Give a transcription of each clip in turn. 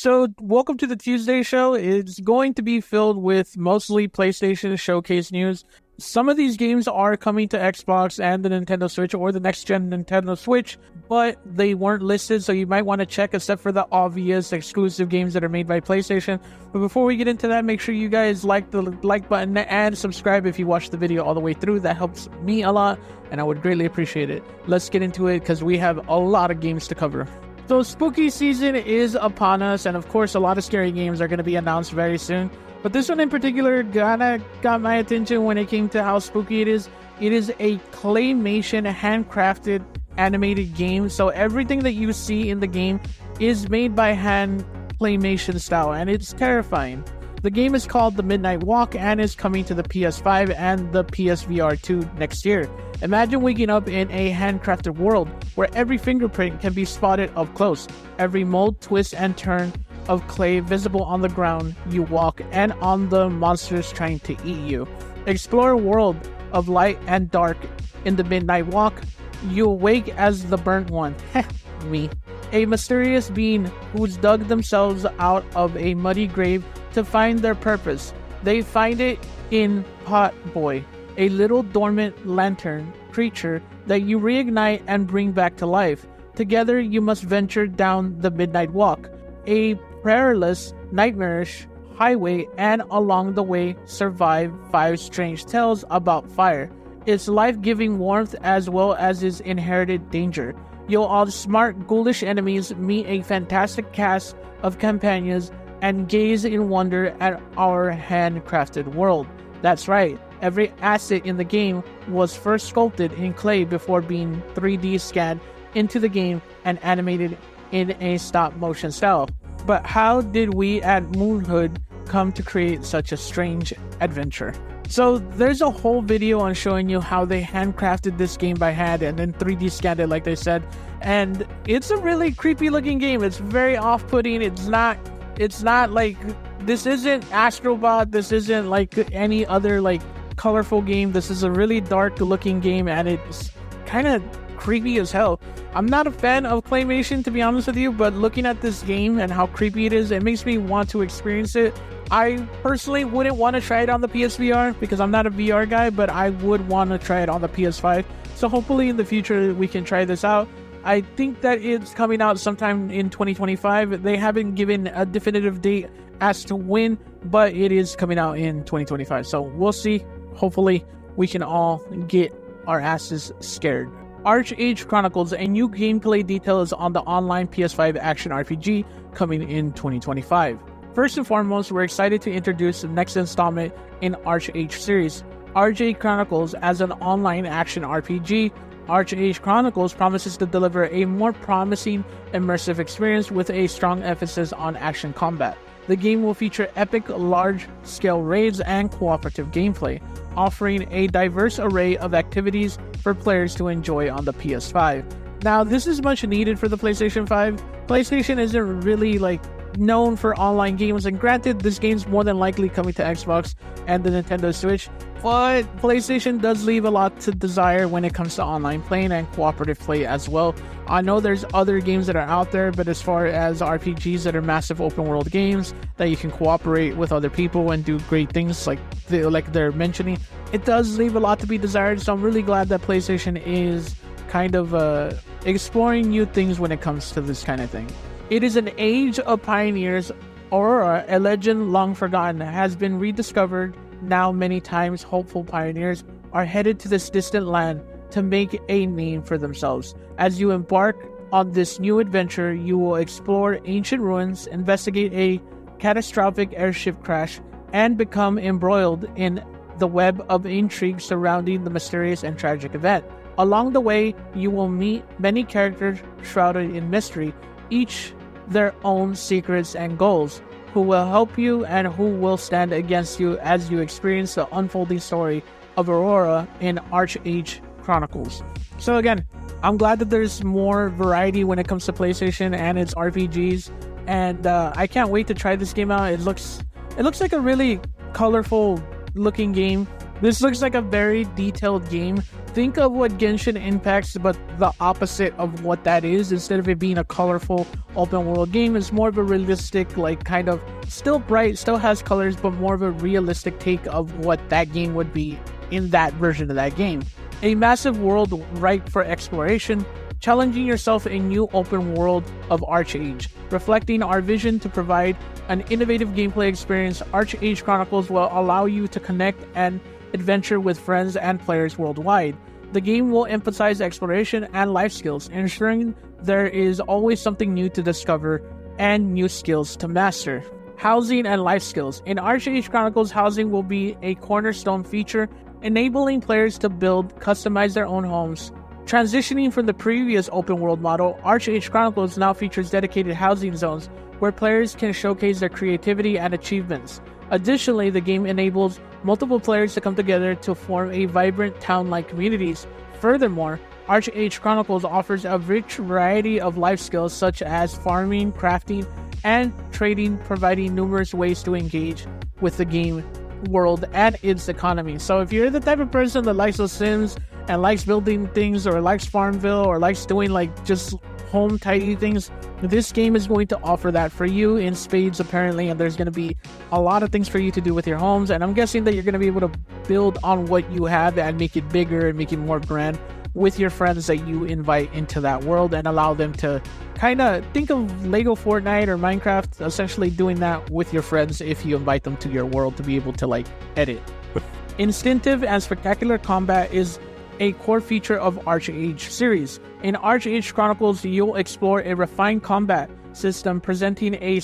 So, welcome to the Tuesday show. It's going to be filled with mostly PlayStation showcase news. Some of these games are coming to Xbox and the Nintendo Switch or the next-gen Nintendo Switch, but they weren't listed, so you might want to check except for the obvious exclusive games that are made by PlayStation. But before we get into that, make sure you guys like the like button and subscribe if you watched the video all the way through. That helps me a lot, and I would greatly appreciate it. Let's get into it because we have a lot of games to cover. So spooky season is upon us, and of course a lot of scary games are going to be announced very soon. But this one in particular got my attention when it came to how spooky it is. It is a claymation, handcrafted animated game. So everything that you see in the game is made by hand claymation style, and it's terrifying. The game is called The Midnight Walk and is coming to the PS5 and the PSVR2 next year. Imagine waking up in a handcrafted world where every fingerprint can be spotted up close, every mold, twist, and turn of clay visible on the ground you walk and on the monsters trying to eat you. Explore a world of light and dark in The Midnight Walk. You awake as the burnt one. Me. A mysterious being who's dug themselves out of a muddy grave to find their purpose. They find it in Pot Boy, a little dormant lantern creature that you reignite and bring back to life. Together you must venture down the Midnight Walk, a perilous, nightmarish highway, and along the way survive 5 strange tales about fire, its life-giving warmth as well as its inherited danger. You'll outsmart ghoulish enemies, meet a fantastic cast of companions, and gaze in wonder at our handcrafted world. That's right, every asset in the game was first sculpted in clay before being 3D scanned into the game and animated in a stop-motion style. But how did we at Moonhood come to create such a strange adventure? So there's a whole video on showing you how they handcrafted this game by hand and then 3D scanned it like they said. And it's a really creepy looking game. It's very off-putting. It's not like, this isn't Astrobot. This isn't like any other like colorful game. This is a really dark looking game and it's kind of creepy as hell. I'm not a fan of claymation, to be honest with you, but looking at this game and how creepy it is, it makes me want to experience it. I personally wouldn't want to try it on the PSVR because I'm not a VR guy, but I would want to try it on the PS5. So hopefully in the future we can try this out. I think that it's coming out sometime in 2025. They haven't given a definitive date as to when, but it is coming out in 2025. So we'll see. Hopefully we can all get our asses scared. Age Chronicles, a new gameplay details on the online PS5 action RPG coming in 2025. First and foremost, we're excited to introduce the next installment in Age series, Age Chronicles as an online action RPG. Age Chronicles promises to deliver a more promising, immersive experience with a strong emphasis on action combat. The game will feature epic, large-scale raids and cooperative gameplay, offering a diverse array of activities for players to enjoy on the PS5. Now, this is much needed for the PlayStation 5. PlayStation isn't really known for online games, and granted, this game's more than likely coming to Xbox and the Nintendo Switch, but PlayStation does leave a lot to desire when it comes to online playing and cooperative play as well. I know there's other games that are out there, but as far as RPGs that are massive open world games that you can cooperate with other people and do great things like they're mentioning, it does leave a lot to be desired. So I'm really glad that PlayStation is kind of exploring new things when it comes to this kind of thing. It is an age of pioneers. Aurora, a legend long forgotten, has been rediscovered. Now many times hopeful pioneers are headed to this distant land to make a name for themselves. As you embark on this new adventure, you will explore ancient ruins, investigate a catastrophic airship crash, and become embroiled in the web of intrigue surrounding the mysterious and tragic event. Along the way, you will meet many characters shrouded in mystery, each their own secrets and goals, who will help you and who will stand against you as you experience the unfolding story of Aurora in Age Chronicles. So again, I'm glad that there's more variety when it comes to PlayStation and its RPGs, and I can't wait to try this game out. It looks like a really colorful looking game. This looks like a very detailed game Think of what Genshin Impact's, but the opposite of what that is. Instead of it being a colorful open world game, it's more of a realistic, like kind of still bright, still has colors, but more of a realistic take of what that game would be in that version of that game. A massive world ripe for exploration, challenging yourself a new open world of ArcheAge. Reflecting our vision to provide an innovative gameplay experience, Age Chronicles will allow you to connect and adventure with friends and players worldwide. The game will emphasize exploration and life skills, ensuring there is always something new to discover and new skills to master. Housing and life skills. In Age Chronicles, housing will be a cornerstone feature, enabling players to customize their own homes. Transitioning from the previous open world model, Age Chronicles now features dedicated housing zones where players can showcase their creativity and achievements. Additionally, the game enables multiple players to come together to form a vibrant town-like communities. Furthermore, Age Chronicles offers a rich variety of life skills such as farming, crafting, and trading, providing numerous ways to engage with the game world and its economy. So if you're the type of person that likes The Sims and likes building things, or likes Farmville, or likes doing like just home tidy things, this game is going to offer that for you in spades apparently, and there's going to be a lot of things for you to do with your homes, and I'm guessing that you're going to be able to build on what you have and make it bigger and make it more grand with your friends that you invite into that world, and allow them to kind of think of Lego Fortnite or Minecraft, essentially doing that with your friends if you invite them to your world to be able to like edit. Instinctive and spectacular combat is a core feature of ArcheAge series. In Age Chronicles, you'll explore a refined combat system presenting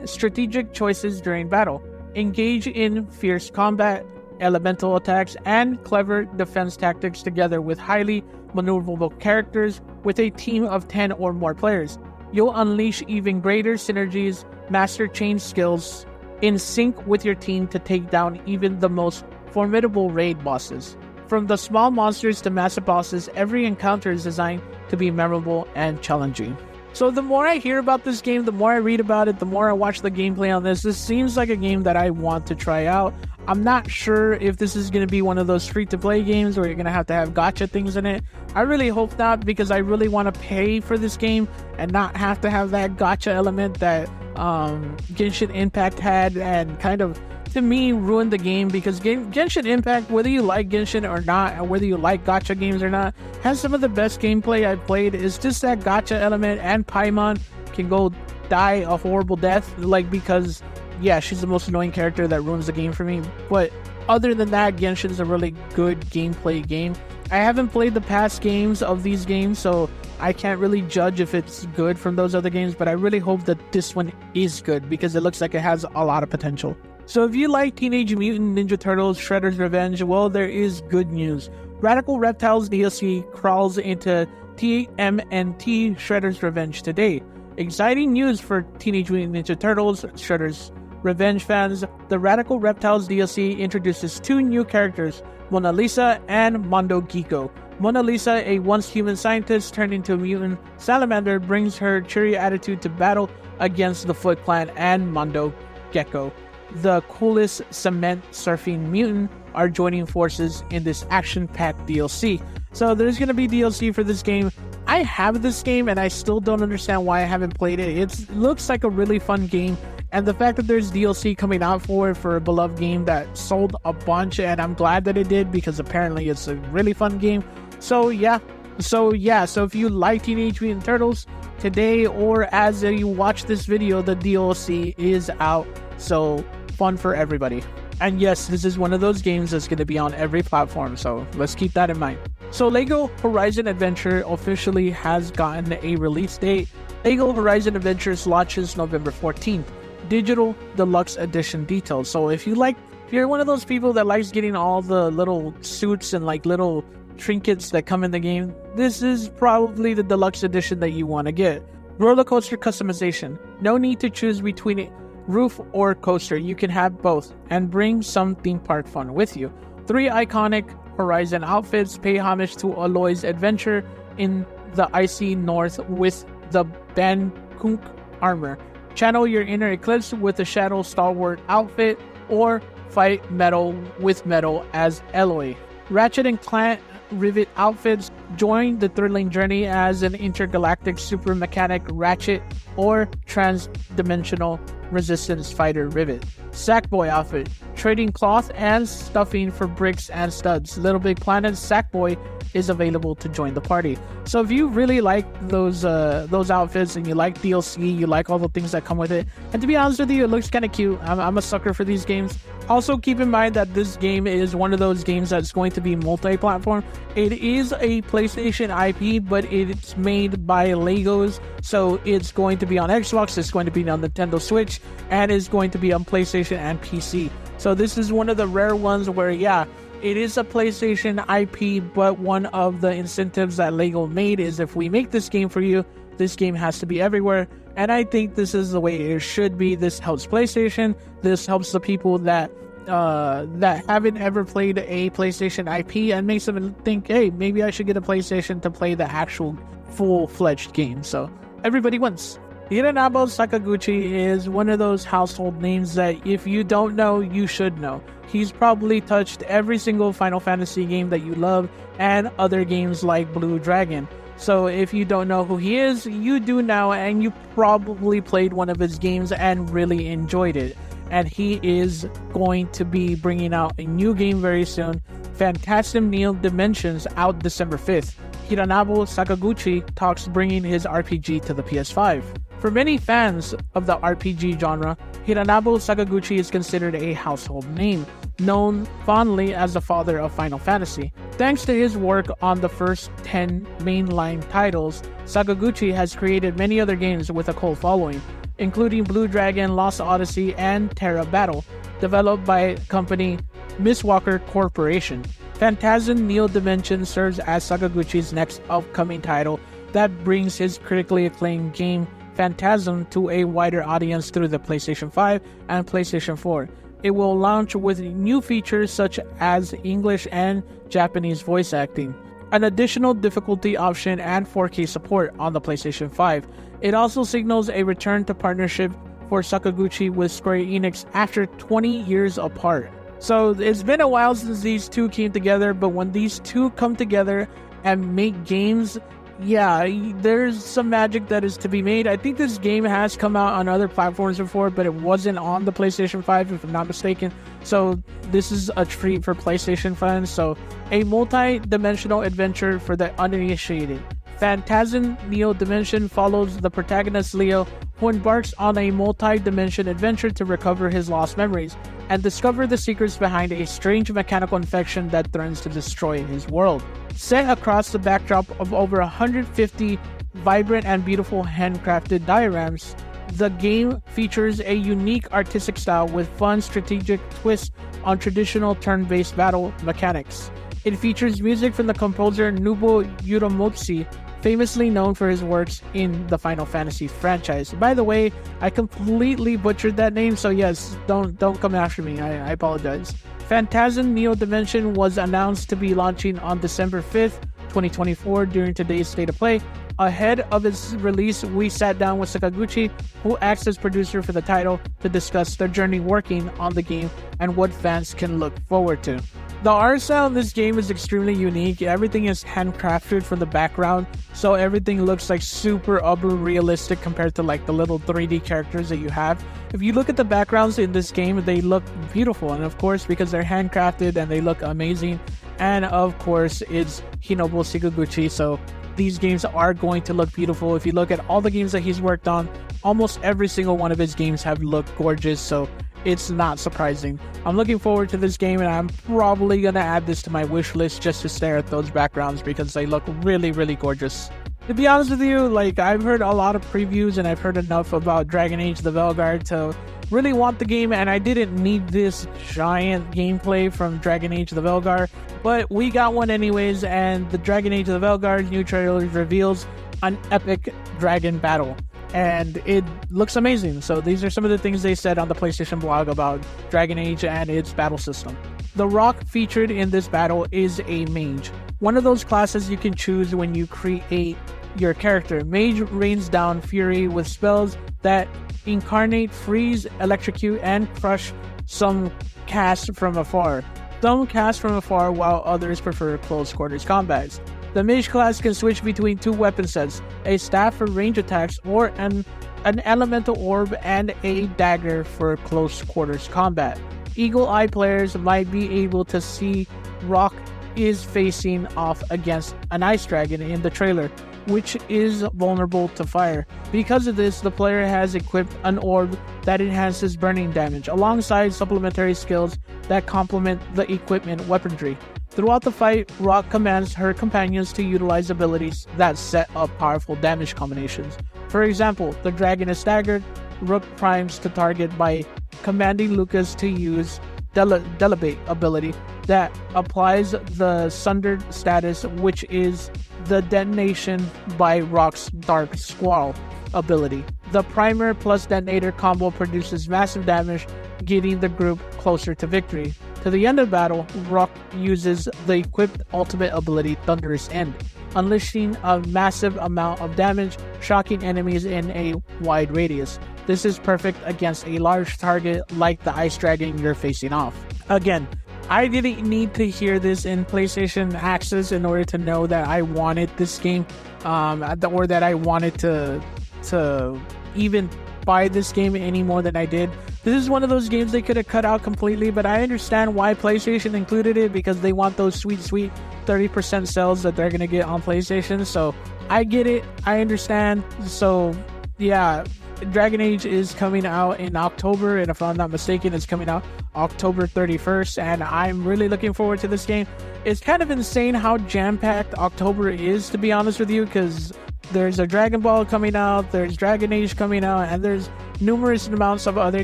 strategic choices during battle. Engage in fierce combat, elemental attacks, and clever defense tactics together with highly maneuverable characters with a team of 10 or more players. You'll unleash even greater synergies, master chain skills in sync with your team to take down even the most formidable raid bosses. From the small monsters to massive bosses, every encounter is designed to be memorable and challenging. So the more I hear about this game, the more I read about it, the more I watch the gameplay on this seems like a game that I want to try out. I'm not sure if this is going to be one of those free-to-play games where you're going to have gacha things in it. I really hope not, because I really want to pay for this game and not have to have that gacha element that Genshin Impact had, and kind of, to me, ruined the game, because Genshin Impact, whether you like Genshin or not, and whether you like gacha games or not, has some of the best gameplay I've played. Is just that gacha element, and Paimon can go die a horrible death, like, because yeah, she's the most annoying character that ruins the game for me. But other than that, Genshin's a really good gameplay game. I haven't played the past games of these games, so I can't really judge if it's good from those other games, but I really hope that this one is good, because it looks like it has a lot of potential. So if you like Teenage Mutant Ninja Turtles Shredder's Revenge, well, there is good news. Radical Reptiles DLC crawls into TMNT Shredder's Revenge today. Exciting news for Teenage Mutant Ninja Turtles Shredder's Revenge fans. The Radical Reptiles DLC introduces two new characters, Mona Lisa and Mondo Gecko. Mona Lisa, a once human scientist turned into a mutant salamander, brings her cheery attitude to battle against the Foot Clan and Mondo Gecko, the coolest cement surfing mutant, are joining forces in this action-packed DLC. So there's going to be DLC for this game. I have this game and I still don't understand why I haven't played it. It looks like a really fun game, and the fact that there's DLC coming out for it, for a beloved game that sold a bunch, and I'm glad that it did, because apparently it's a really fun game. So if you like Teenage Mutant Turtles, today or as you watch this video, the DLC is out. So fun for everybody. And yes, this is one of those games that's going to be on every platform, so let's keep that in mind. So LEGO Horizon Adventure officially has gotten a release date. LEGO Horizon Adventures launches November 14th. Digital Deluxe Edition details. So if you're one of those people that likes getting all the little suits and like little trinkets that come in the game, this is probably the deluxe edition that you want to get. Roller coaster customization. No need to choose between roof or coaster. You can have both and bring some theme park fun with you. 3 iconic Horizon outfits pay homage to Aloy's adventure in the icy north with the Bankunk armor. Channel your inner Eclipse with the Shadow Stalwart outfit, or fight metal with metal as Aloy. Ratchet and Clank Rivet outfits join the thrilling journey as an intergalactic super mechanic Ratchet or trans-dimensional resistance fighter Rivet. Sackboy outfit, trading cloth and stuffing for bricks and studs. Little Big Planet Sackboy is available to join the party. So if you really like those outfits and you like DLC, you like all the things that come with it, and to be honest with you, it looks kind of cute. I'm a sucker for these games. Also, keep in mind that this game is one of those games that's going to be multi-platform. It is a PlayStation IP, but it's made by Legos, so it's going to be on Xbox, it's going to be on Nintendo Switch, and it's going to be on PlayStation and PC. So this is one of the rare ones where, yeah, it is a PlayStation IP, but one of the incentives that LEGO made is if we make this game for you, this game has to be everywhere. And I think this is the way it should be. This helps PlayStation. This helps the people that haven't ever played a PlayStation IP and makes them think, hey, maybe I should get a PlayStation to play the actual full-fledged game. So everybody wins. Hironobu Sakaguchi is one of those household names that if you don't know, you should know. He's probably touched every single Final Fantasy game that you love and other games like Blue Dragon. So if you don't know who he is, you do now, and you probably played one of his games and really enjoyed it. And he is going to be bringing out a new game very soon, Fantasm Neo Dimensions, out December 5th. Hironobu Sakaguchi talks bringing his RPG to the PS5. For many fans of the RPG genre, Hironobu Sakaguchi is considered a household name, known fondly as the father of Final Fantasy. Thanks to his work on the first 10 mainline titles, Sakaguchi has created many other games with a cult following, including Blue Dragon, Lost Odyssey, and Terra Battle, developed by company Mistwalker Corporation. Fantasm Neo Dimension serves as Sakaguchi's next upcoming title that brings his critically acclaimed game Fantasm to a wider audience through the PlayStation 5 and PlayStation 4. It will launch with new features such as English and Japanese voice acting, an additional difficulty option, and 4K support on the PlayStation 5. It also signals a return to partnership for Sakaguchi with Square Enix after 20 years apart. So it's been a while since these two came together, but when these two come together and make games, yeah, there's some magic that is to be made. I think this game has come out on other platforms before, but it wasn't on the PlayStation 5, if I'm not mistaken. So this is a treat for PlayStation fans. So a multi-dimensional adventure for the uninitiated. Fantasm Neo Dimension follows the protagonist Leo, who embarks on a multi-dimension adventure to recover his lost memories and discover the secrets behind a strange mechanical infection that threatens to destroy his world. Set across the backdrop of over 150 vibrant and beautiful handcrafted dioramas, the game features a unique artistic style with fun strategic twists on traditional turn-based battle mechanics. It features music from the composer Nobuo Uematsu, famously known for his works in the Final Fantasy franchise. By the way, I completely butchered that name, so yes, don't come after me. I apologize. Fantasm Neo Dimension was announced to be launching on December 5th, 2024 during today's State of Play. Ahead of its release, we sat down with Sakaguchi, who acts as producer for the title, to discuss their journey working on the game and what fans can look forward to. The art style in this game is extremely unique. Everything is handcrafted from the background, so everything looks like super realistic compared to like the little 3D characters that you have. If you look at the backgrounds in this game, they look beautiful, and of course because they're handcrafted and they look amazing, and of course it's Hironobu Sakaguchi, so these games are going to look beautiful. If you look at all the games that he's worked on, almost every single one of his games have looked gorgeous, so it's not surprising. I'm looking forward to this game, and I'm probably gonna add this to my wish list just to stare at those backgrounds because they look really, really gorgeous. To be honest with you, like, I've heard a lot of previews and I've heard enough about Dragon Age the Vgar to really want the game, and I didn't need this giant gameplay from Dragon Age the Vgar, but we got one anyways, and the Dragon Age the Vgar's new trailer reveals an epic dragon battle, and it looks amazing. So these are some of the things they said on the PlayStation blog about Dragon Age and its battle system. The rock featured in this battle is a mage, one of those classes you can choose when you create your character. Mage rains down fury with spells that incarnate, freeze, electrocute, and crush some cast from afar. Some cast from afar while others prefer close quarters combats. The mage class can switch between two weapon sets, a staff for range attacks or an elemental orb and a dagger for close quarters combat. Eagle Eye players might be able to see Rock is facing off against an ice dragon in the trailer, which is vulnerable to fire. Because of this, the player has equipped an orb that enhances burning damage, alongside supplementary skills that complement the equipment weaponry. Throughout the fight, Rock commands her companions to utilize abilities that set up powerful damage combinations. For example, the dragon is staggered, Rook primes to target by commanding Lucas to use Delibate ability that applies the Sundered status, which is the detonation by Rock's Dark Squall ability. The Primer plus Detonator combo produces massive damage, getting the group closer to victory. To the end of battle, Rock uses the equipped ultimate ability Thunderous End, unleashing a massive amount of damage, shocking enemies in a wide radius. This is perfect against a large target like the ice dragon you're facing off. Again, I didn't need to hear this in PlayStation Access in order to know that I wanted this game, or that I wanted to even buy this game any more than I did. This is one of those games they could have cut out completely, but I understand why PlayStation included it, because they want those sweet 30% sales that they're gonna get on PlayStation. So I get it, I understand. So yeah, Dragon Age is coming out in October, and if I'm not mistaken, it's coming out October 31st, and I'm really looking forward to this game. It's kind of insane how jam-packed October is, to be honest with you, because there's a Dragon Ball coming out, there's Dragon Age coming out, and there's numerous amounts of other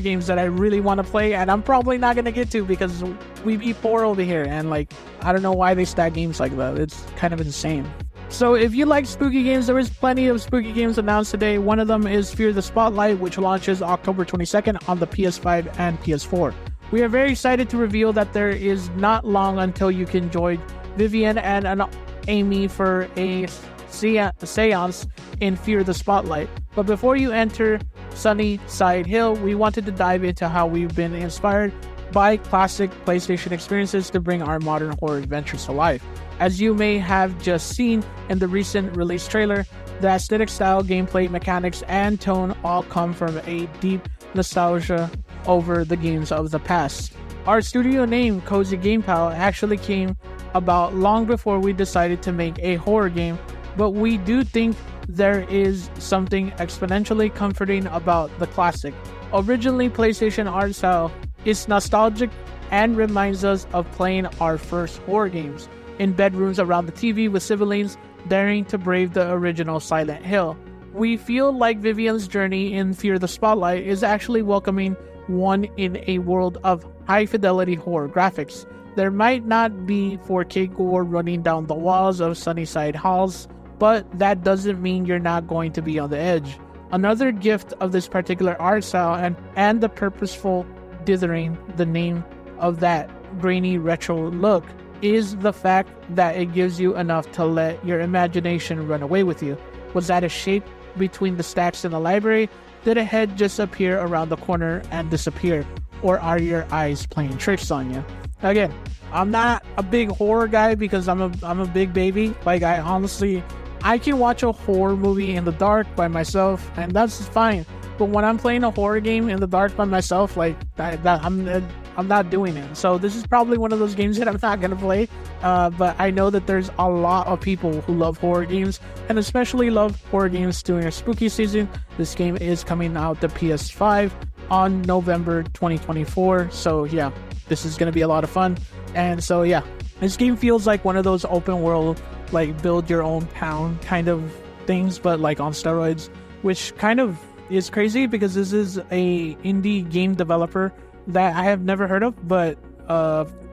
games that I really want to play, and I'm probably not going to get to because we beat 4 over here, and like, I don't know why they stack games like that. It's kind of insane. So if you like spooky games, there is plenty of spooky games announced today. One of them is Fear the Spotlight, which launches October 22nd on the PS5 and PS4. We are very excited to reveal that there is not long until you can join Vivian and Amy for a seance in Fear the Spotlight. But before you enter Sunnyside Hill, we wanted to dive into how we've been inspired by classic PlayStation experiences to bring our modern horror adventures to life. As you may have just seen in the recent release trailer, the aesthetic, style, gameplay, mechanics, and tone all come from a deep nostalgia over the games of the past. Our studio name, Cozy Game Pal, actually came about long before we decided to make a horror game, but we do think there is something exponentially comforting about the classic. Originally, PlayStation art style is nostalgic and reminds us of playing our first horror games in bedrooms around the TV with siblings daring to brave the original Silent Hill. We feel like Vivian's journey in Fear the Spotlight is actually welcoming one in a world of high-fidelity horror graphics. There might not be 4K gore running down the walls of Sunnyside halls, but that doesn't mean you're not going to be on the edge. Another gift of this particular art style and the purposeful dithering, the name of that grainy retro look, is the fact that it gives you enough to let your imagination run away with you. Was that a shape between the stacks in the library? Did a head just appear around the corner and disappear? Or are your eyes playing tricks on you? Again, I'm not a big horror guy because I'm a big baby. Like, I can watch a horror movie in the dark by myself, and that's fine. But when I'm playing a horror game in the dark by myself, like I'm not doing it. So this is probably one of those games that I'm not gonna play. But I know that there's a lot of people who love horror games, and especially love horror games during a spooky season. This game is coming out to PS5 on November 2024. So yeah, this is gonna be a lot of fun. And so yeah, this game feels like one of those open world, like build your own town kind of things, but like on steroids, which kind of is crazy because this is a indie game developer that I have never heard of, but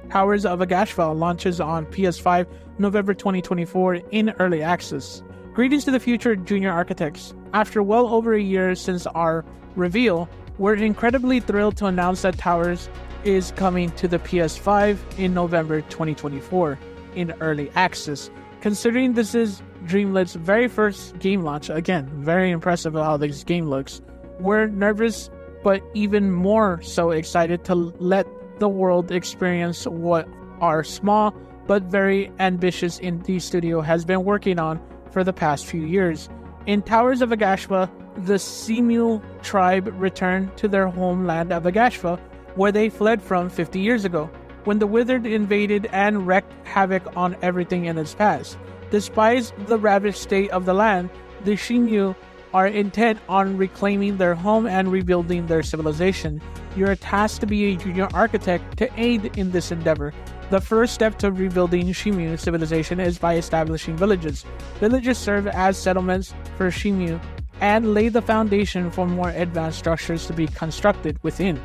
Towers of Aghashel launches on PS5 November 2024 in early access. Greetings to the future, junior architects. After well over a year since our reveal, we're incredibly thrilled to announce that Towers is coming to the PS5 in November 2024 in early access. Considering this is Dreamlet's very first game launch, again, very impressive how this game looks, we're nervous but even more so excited to let the world experience what our small but very ambitious indie studio has been working on for the past few years. In Towers of Aghashel, the Seamew tribe returned to their homeland of Aghashel, where they fled from 50 years ago, when the Withered invaded and wreaked havoc on everything in its path. Despite the ravaged state of the land, the Seamew are intent on reclaiming their home and rebuilding their civilization. You are tasked to be a junior architect to aid in this endeavor. The first step to rebuilding Seamew civilization is by establishing villages. Villages serve as settlements for Seamew and lay the foundation for more advanced structures to be constructed within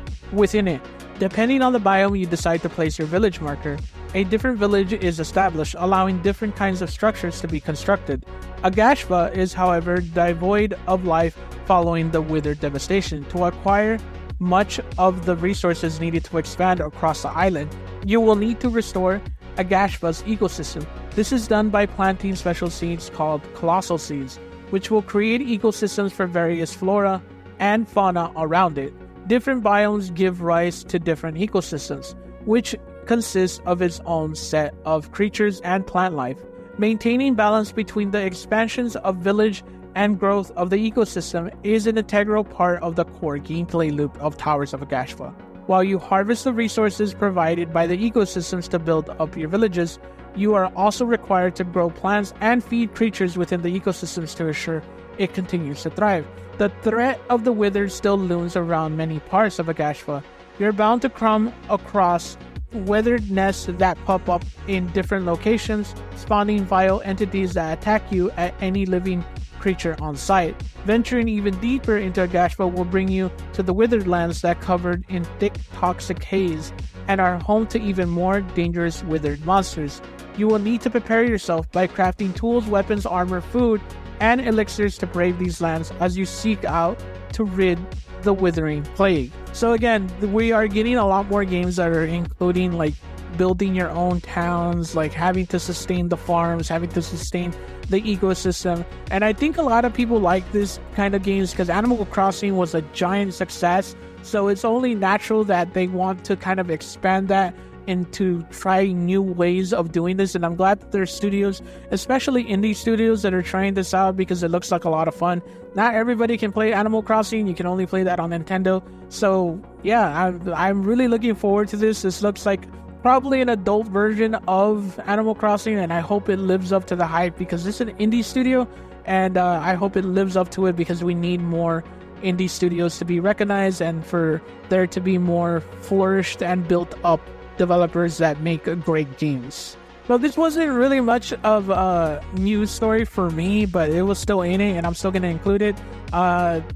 it. Depending on the biome you decide to place your village marker, a different village is established, allowing different kinds of structures to be constructed. Aghashel is, however, devoid of life following the Withered devastation. To acquire much of the resources needed to expand across the island, you will need to restore Aghashel's ecosystem. This is done by planting special seeds called colossal seeds, which will create ecosystems for various flora and fauna around it. Different biomes give rise to different ecosystems, which consists of its own set of creatures and plant life. Maintaining balance between the expansions of village and growth of the ecosystem is an integral part of the core gameplay loop of Towers of Aghashel. While you harvest the resources provided by the ecosystems to build up your villages, you are also required to grow plants and feed creatures within the ecosystems to ensure it continues to thrive. The threat of the Withered still looms around many parts of Aghashel. You're bound to come across weathered nests that pop up in different locations, spawning vile entities that attack you at any living creature on site. Venturing even deeper into Aghashel will bring you to the Withered Lands that covered in thick toxic haze and are home to even more dangerous withered monsters. You will need to prepare yourself by crafting tools, weapons, armor, food, and elixirs to brave these lands as you seek out to rid the withering plague. So again, we are getting a lot more games that are including like building your own towns, like having to sustain the farms, having to sustain the ecosystem. And I think a lot of people like this kind of games because Animal Crossing was a giant success. So it's only natural that they want to kind of expand that into trying new ways of doing this. And I'm glad that there's studios, especially indie studios, that are trying this out because it looks like a lot of fun. Not everybody can play Animal Crossing. You can only play that on Nintendo. So yeah, I'm really looking forward to this. This looks like probably an adult version of Animal Crossing, and I hope it lives up to the hype because this is an indie studio, and I hope it lives up to it because we need more indie studios to be recognized and for there to be more flourished and built up developers that make great games. Well, this wasn't really much of a news story for me, but it was still in it, and I'm still going to include it.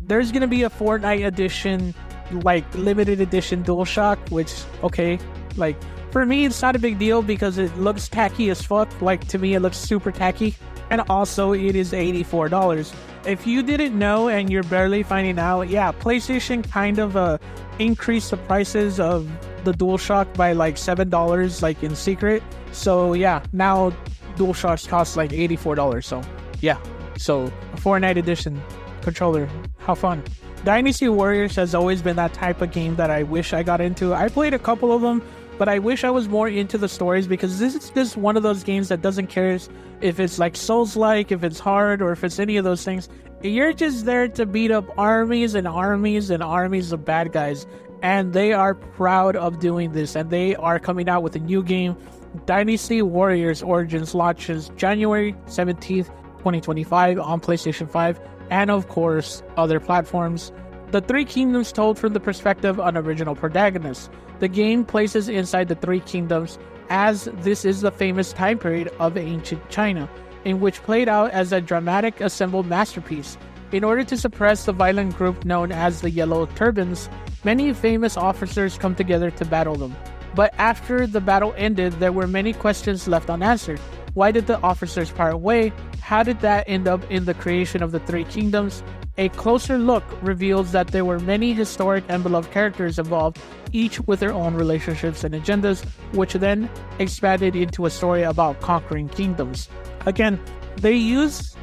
There's going to be a Fortnite edition, like limited edition DualShock, which, okay, like for me, it's not a big deal because it looks tacky as fuck. Like to me, it looks super tacky, and also it is $84. If you didn't know and you're barely finding out, yeah, PlayStation kind of increased the prices of the DualShock by like $7, like in secret. So yeah, now DualShocks cost like $84. So yeah, so a Fortnite edition controller, how fun. Dynasty Warriors has always been that type of game that I wish I got into. I played a couple of them, but I wish I was more into the stories because this is just one of those games that doesn't care if it's like Souls-like, if it's hard, or if it's any of those things. You're just there to beat up armies and armies and armies of bad guys, and they are proud of doing this, and they are coming out with a new game. Dynasty Warriors Origins launches January 17th, 2025 on PlayStation 5 and of course other platforms. The Three Kingdoms told from the perspective of an original protagonist. The game places inside the Three Kingdoms as this is the famous time period of ancient China, in which played out as a dramatic assembled masterpiece. In order to suppress the violent group known as the Yellow Turbans, many famous officers come together to battle them. But after the battle ended, there were many questions left unanswered. Why did the officers part way? How did that end up in the creation of the Three Kingdoms? A closer look reveals that there were many historic and beloved characters involved, each with their own relationships and agendas, which then expanded into a story about conquering kingdoms. Again, they use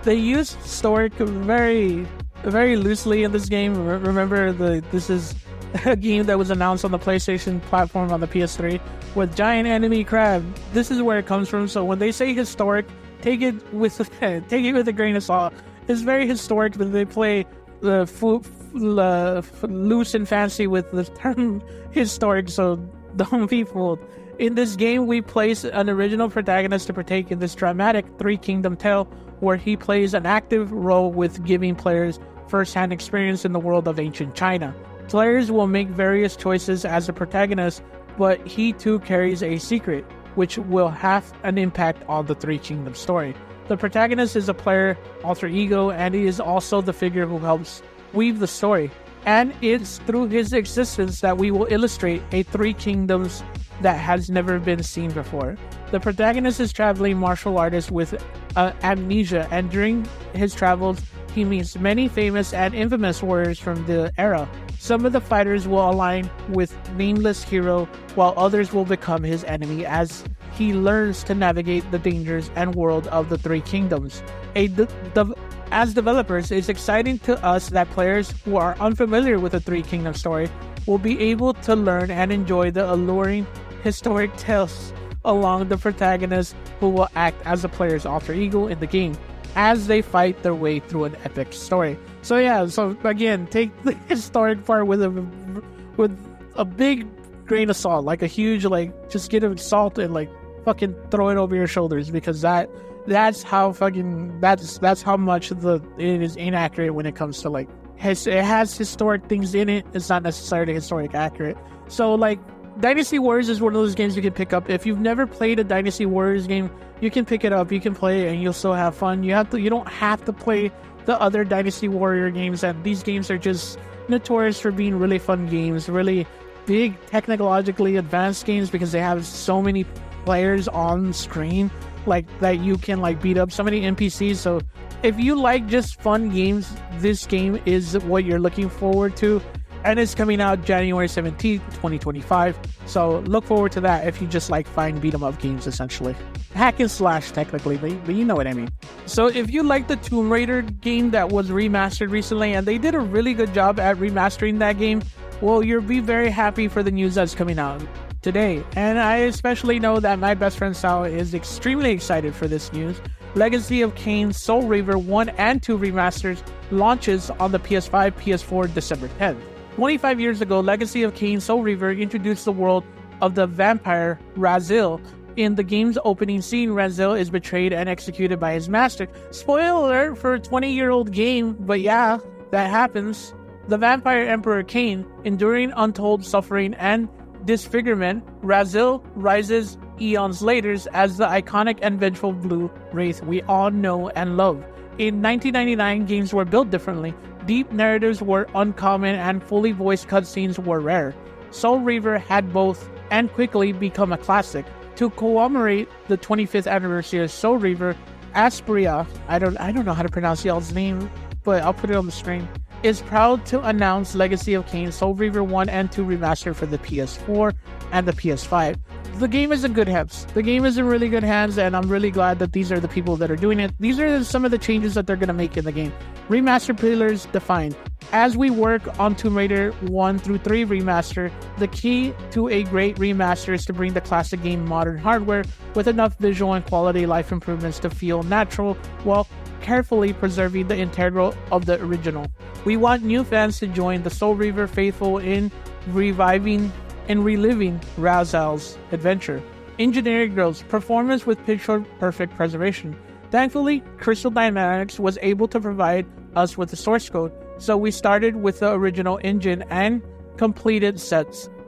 historic very, very loosely in this game. Remember, this is a game that was announced on the PlayStation platform on the PS3 with giant enemy crab. This is where it comes from. So when they say historic, take it with a grain of salt. It's very historic, but they play the loose and fancy with the term historic, so don't be fooled. In this game, we place an original protagonist to partake in this dramatic three-kingdom tale where he plays an active role with giving players first-hand experience in the world of ancient China. Players will make various choices as a protagonist, but he too carries a secret, which will have an impact on the three-kingdom story. The protagonist is a player alter ego, and he is also the figure who helps weave the story. And it's through his existence that we will illustrate a three kingdoms that has never been seen before. The protagonist is traveling martial artist with amnesia, and during his travels, he meets many famous and infamous warriors from the era. Some of the fighters will align with nameless hero, while others will become his enemy as he learns to navigate the dangers and world of the three kingdoms. As developers, it's exciting to us that players who are unfamiliar with the Three Kingdoms story will be able to learn and enjoy the alluring historic tales along the protagonist, who will act as the player's alter ego in the game as they fight their way through an epic story. So yeah, so again, take the historic part with a big grain of salt, like a huge, like, just get a salt and like fucking throw it over your shoulders, because that's how much it is inaccurate when it comes to like it has historic things in it. It's not necessarily historic accurate. So like Dynasty Warriors is one of those games you can pick up. If you've never played a Dynasty Warriors game, you can pick it up, you can play it, and you'll still have fun. You don't have to play the other Dynasty Warrior games, and these games are just notorious for being really fun games, really big technologically advanced games, because they have so many players on screen like that you can like beat up so many NPCs. So if you like just fun games, this game is what you're looking forward to, and it's coming out January 17th, 2025. So look forward to that if you just like fine beat 'em up games, essentially hack and slash technically, but you know what I mean. So if you like the Tomb Raider game that was remastered recently, and they did a really good job at remastering that game, well, you'll be very happy for the news that's coming out today. And I especially know that my best friend Sal is extremely excited for this news. Legacy of Kain Soul Reaver 1 and 2 remasters launches on the PS5, PS4 December 10th. 25 years ago, Legacy of Kain Soul Reaver introduced the world of the vampire Raziel. In the game's opening scene, Raziel is betrayed and executed by his master. Spoiler alert for a 20-year-old game, but yeah, that happens. The vampire Emperor Kain, enduring untold suffering and disfigurement, Raziel rises eons later as the iconic and vengeful blue wraith we all know and love. In 1999, games were built differently. Deep narratives were uncommon and fully voiced cutscenes were rare. Soul Reaver had both and quickly become a classic. To commemorate the 25th anniversary of Soul Reaver, Aspria, I don't know how to pronounce y'all's name, but I'll put it on the screen, is proud to announce Legacy of Kain Soul Reaver 1 and 2 remaster for the PS4 and the PS5. The game is in good hands. The game is in really good hands, and I'm really glad that these are the people that are doing it. These are some of the changes that they're going to make in the game. Remaster pillars defined. As we work on Tomb Raider 1 through 3 remaster, the key to a great remaster is to bring the classic game modern hardware with enough visual and quality life improvements to feel natural while carefully preserving the integral of the original. We want new fans to join the Soul Reaver faithful in reviving and reliving Raziel's adventure. Engineering growth, performance with picture-perfect preservation. Thankfully, Crystal Dynamics was able to provide us with the source code, so we started with the original engine and completed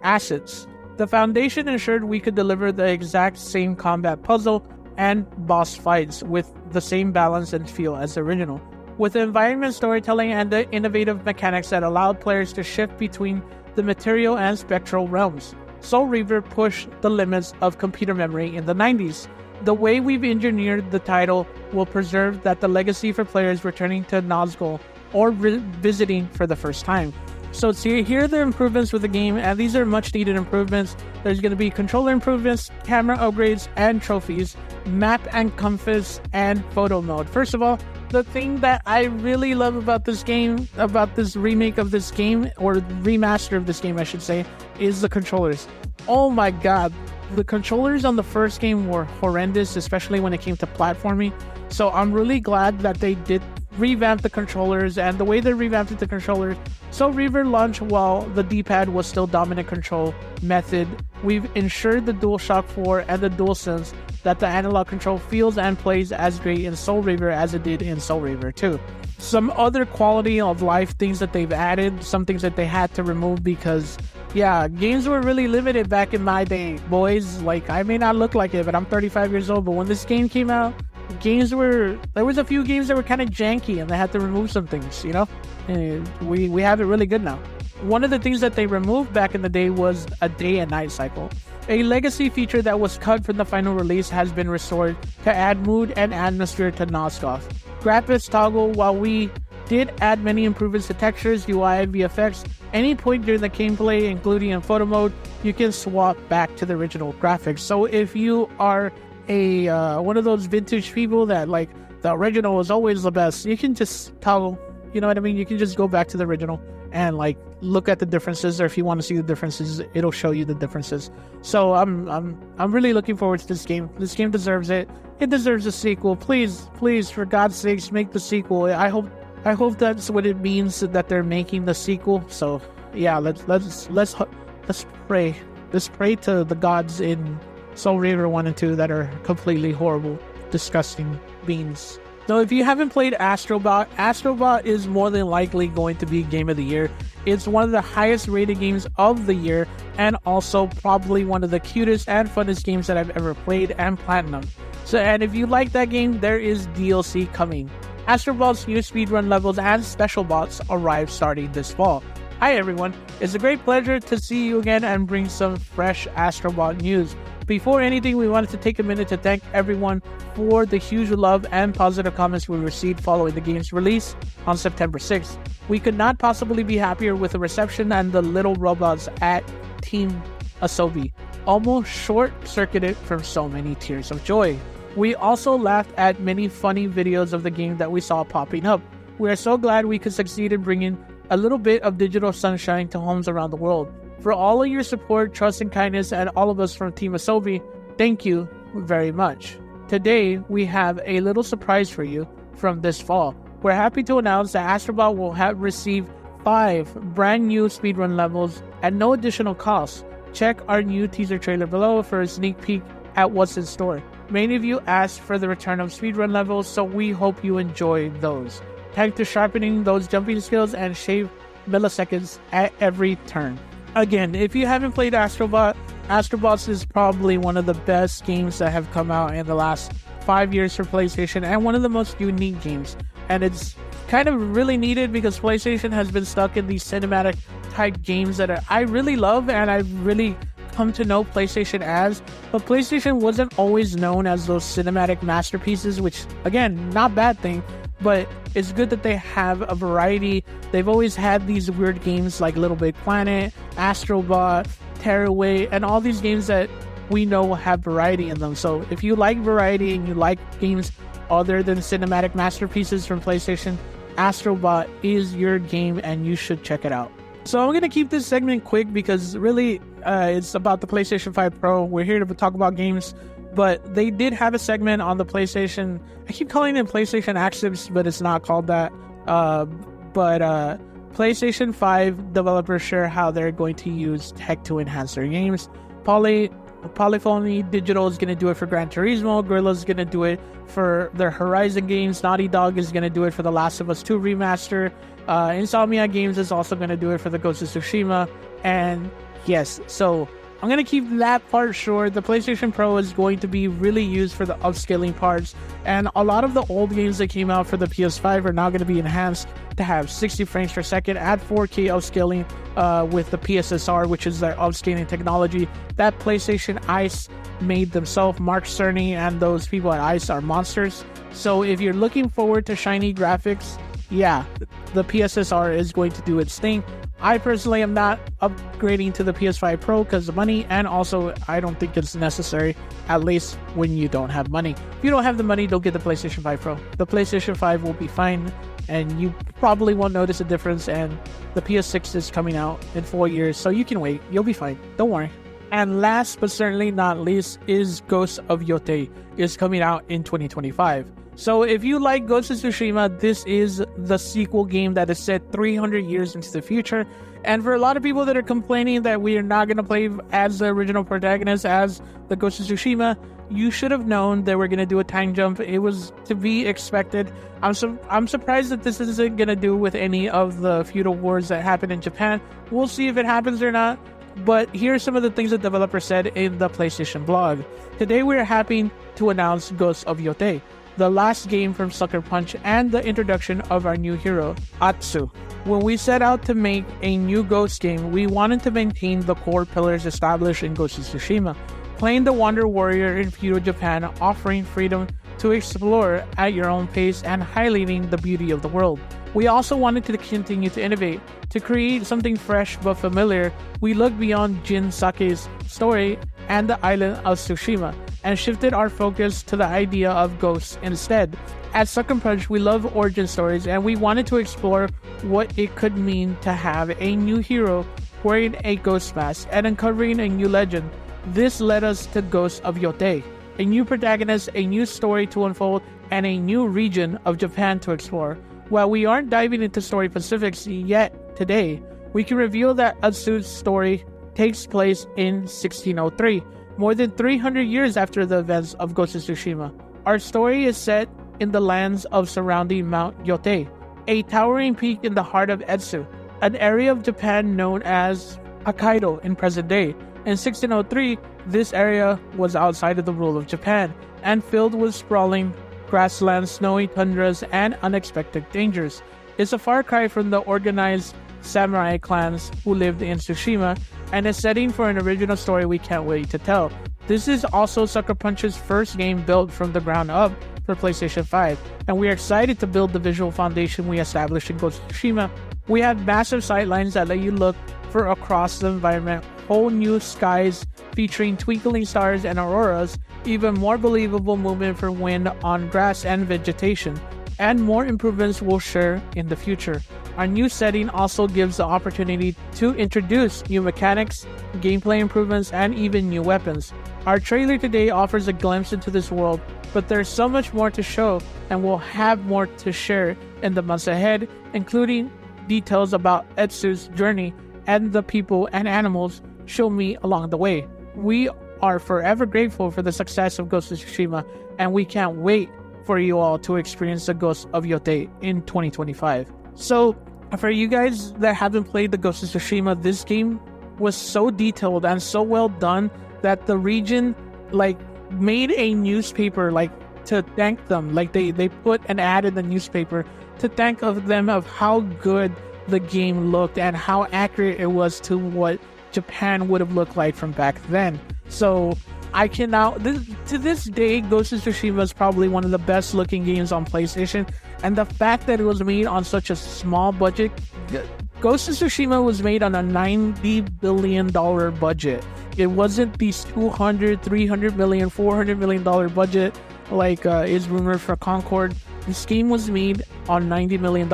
assets. The foundation ensured we could deliver the exact same combat puzzle and boss fights with the same balance and feel as the original, with the environment storytelling and the innovative mechanics that allowed players to shift between the material and spectral realms. Soul Reaver pushed the limits of computer memory in the 90s. The way we've engineered the title will preserve that the legacy for players returning to Nazgul or visiting for the first time. So here are the improvements with the game, and these are much needed improvements. There's going to be controller improvements, camera upgrades, and trophies, map and compass, and photo mode. First of all, The thing that I really love about this game, about this remake of this game, or remaster of this game, I should say, is the controllers. Oh my god, the controllers on the first game were horrendous, especially when it came to platforming. So I'm really glad that they did revamp the controllers, and the way they revamped the controllers, so Reaver launched while the D-pad was still dominant control method. We've ensured the DualShock 4 and the DualSense that the analog control feels and plays as great in Soul Reaver as it did in Soul Reaver 2. Some other quality of life things that they've added, some things that they had to remove because, yeah, games were really limited back in my day, boys. Like, I may not look like it, but I'm 35 years old, but when this game came out, there was a few games that were kind of janky and they had to remove some things, you know? And we have it really good now. One of the things that they removed back in the day was a day and night cycle. A legacy feature that was cut from the final release has been restored to add mood and atmosphere to Nosgoth. Graphics toggle, while we did add many improvements to textures, UI, and VFX, any point during the gameplay, including in photo mode, you can swap back to the original graphics. So if you are one of those vintage people that like the original was always the best, you can just toggle, you know what I mean? You can just go back to the original and like look at the differences, or if you want to see the differences, it'll show you the differences. So I'm really looking forward to this game. This game deserves it. It deserves a sequel. Please, for God's sakes, make the sequel. I hope that's what it means that they're making the sequel. So yeah, let's pray. Let's pray to the gods in Soul Reaver 1 and 2 that are completely horrible, disgusting beings. So if you haven't played Astrobot is more than likely going to be Game of the Year. It's one of the highest rated games of the year, and also probably one of the cutest and funnest games that I've ever played, and platinum. So, and if you like that game, there is DLC coming. Astrobot's new speedrun levels and special bots arrive starting this fall. Hi everyone, it's a great pleasure to see you again and bring some fresh Astrobot news. Before anything, we wanted to take a minute to thank everyone for the huge love and positive comments we received following the game's release on September 6th. We could not possibly be happier with the reception and the little robots at Team Asobi, almost short-circuited from so many tears of joy. We also laughed at many funny videos of the game that we saw popping up. We are so glad we could succeed in bringing a little bit of digital sunshine to homes around the world. For all of your support, trust, and kindness, and all of us from Team Asobi, thank you very much. Today, we have a little surprise for you from this fall. We're happy to announce that Astrobot will receive 5 brand new speedrun levels at no additional cost. Check our new teaser trailer below for a sneak peek at what's in store. Many of you asked for the return of speedrun levels, so we hope you enjoy those. Thanks to sharpening those jumping skills and shave milliseconds at every turn. Again, if you haven't played Astrobot is probably one of the best games that have come out in the last 5 years for PlayStation, and one of the most unique games. And it's kind of really needed because PlayStation has been stuck in these cinematic type games that I really love, and I've really come to know PlayStation as. But PlayStation wasn't always known as those cinematic masterpieces, which, again, not bad thing. But it's good that they have a variety. They've always had these weird games like Little Big Planet, Astrobot, Tearaway, and all these games that we know have variety in them. So if you like variety and you like games other than cinematic masterpieces from PlayStation, Astrobot is your game and you should check it out. So I'm going to keep this segment quick because really it's about the PlayStation 5 Pro. We're here to talk about games. But they did have a segment on the PlayStation. I keep calling it PlayStation Access, but it's not called that. PlayStation 5 developers share how they're going to use tech to enhance their games. Polyphony Digital is going to do it for Gran Turismo. Guerrilla's going to do it for their Horizon games. Naughty Dog is going to do it for The Last of Us 2 Remaster. Insomniac Games is also going to do it for the Ghost of Tsushima. And yes, so I'm going to keep that part short. The PlayStation Pro is going to be really used for the upscaling parts, and a lot of the old games that came out for the PS5 are now going to be enhanced to have 60 frames per second at 4K upscaling with the PSSR, which is their upscaling technology that PlayStation ICE made themselves. Mark Cerny and those people at ICE are monsters. So if you're looking forward to shiny graphics, yeah, the PSSR is going to do its thing. I personally am not upgrading to the PS5 Pro because of money, and also I don't think it's necessary, at least when you don't have money. If you don't have the money, don't get the PlayStation 5 Pro. The PlayStation 5 will be fine, and you probably won't notice a difference, and the PS6 is coming out in 4 years, so you can wait. You'll be fine. Don't worry. And last but certainly not least is Ghost of Yōtei is coming out in 2025. So if you like Ghost of Tsushima, this is the sequel game that is set 300 years into the future. And for a lot of people that are complaining that we are not going to play as the original protagonist as the Ghost of Tsushima, you should have known that we're going to do a time jump. It was to be expected. I'm surprised that this isn't going to do with any of the feudal wars that happened in Japan. We'll see if it happens or not. But here are some of the things the developer said in the PlayStation blog. Today we are happy to announce Ghost of Yōtei, the last game from Sucker Punch, and the introduction of our new hero, Atsu. When we set out to make a new Ghost game, we wanted to maintain the core pillars established in Ghost of Tsushima, playing the Wander Warrior in feudal Japan, offering freedom to explore at your own pace and highlighting the beauty of the world. We also wanted to continue to innovate. To create something fresh but familiar, we looked beyond Jin Sake's story and the island of Tsushima, and shifted our focus to the idea of ghosts instead. At Sucker Punch, we love origin stories, and we wanted to explore what it could mean to have a new hero wearing a ghost mask and uncovering a new legend. This led us to Ghost of Yōtei, a new protagonist, a new story to unfold, and a new region of Japan to explore. While we aren't diving into story specifics yet today, we can reveal that Atsu's story takes place in 1603, more than 300 years after the events of Ghost of Tsushima. Our story is set in the lands of surrounding Mount Yōtei, a towering peak in the heart of Etsu, an area of Japan known as Hokkaido in present day. In 1603, this area was outside of the rule of Japan and filled with sprawling grasslands, snowy tundras, and unexpected dangers. It's a far cry from the organized samurai clans who lived in Tsushima, and a setting for an original story we can't wait to tell. This is also Sucker Punch's first game built from the ground up for PlayStation 5, and we are excited to build the visual foundation we established in Ghost of Tsushima. We have massive sightlines that let you look for across the environment, whole new skies featuring twinkling stars and auroras, even more believable movement for wind on grass and vegetation, and more improvements we'll share in the future. Our new setting also gives the opportunity to introduce new mechanics, gameplay improvements, and even new weapons. Our trailer today offers a glimpse into this world, but there's so much more to show, and we'll have more to share in the months ahead, including details about Etsu's journey and the people and animals she'll meet along the way. We are forever grateful for the success of Ghost of Tsushima, and we can't wait for you all to experience the Ghost of Yōtei in 2025. So, for you guys that haven't played the Ghost of Tsushima, this game was so detailed and so well done that the region made a newspaper to thank them. They put an ad in the newspaper to thank of them of how good the game looked and how accurate it was to what Japan would have looked like from back then. So I can now, to this day, Ghost of Tsushima is probably one of the best looking games on PlayStation, and the fact that it was made on such a small budget. Ghost of Tsushima was made on a $90 billion budget. It wasn't these $200, $300 million, $400 million budget like is rumored for Concord. This game was made on $90 million.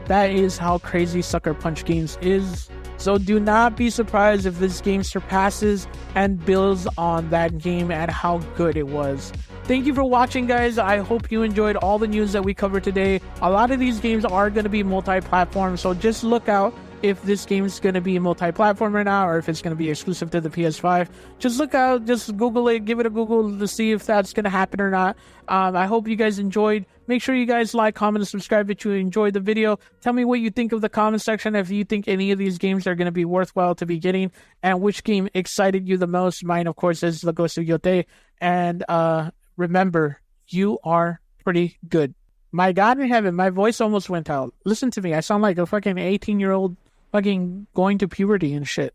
That is how crazy Sucker Punch Games is. So do not be surprised if this game surpasses and builds on that game and how good it was. Thank you for watching, guys. I hope you enjoyed all the news that we covered today. A lot of these games are going to be multi-platform, so just look out if this game is going to be multi-platform or not, or if it's going to be exclusive to the PS5. Just look out, just Google it, give it a Google to see if that's going to happen or not. I hope you guys enjoyed. Make sure you guys like, comment, and subscribe if you enjoyed the video. Tell me what you think of the comment section, if you think any of these games are going to be worthwhile to be getting, and which game excited you the most. Mine, of course, is the Ghost of Yōtei. And remember, you are pretty good. My God in heaven, my voice almost went out. Listen to me. I sound like a fucking 18-year-old fucking going to puberty and shit.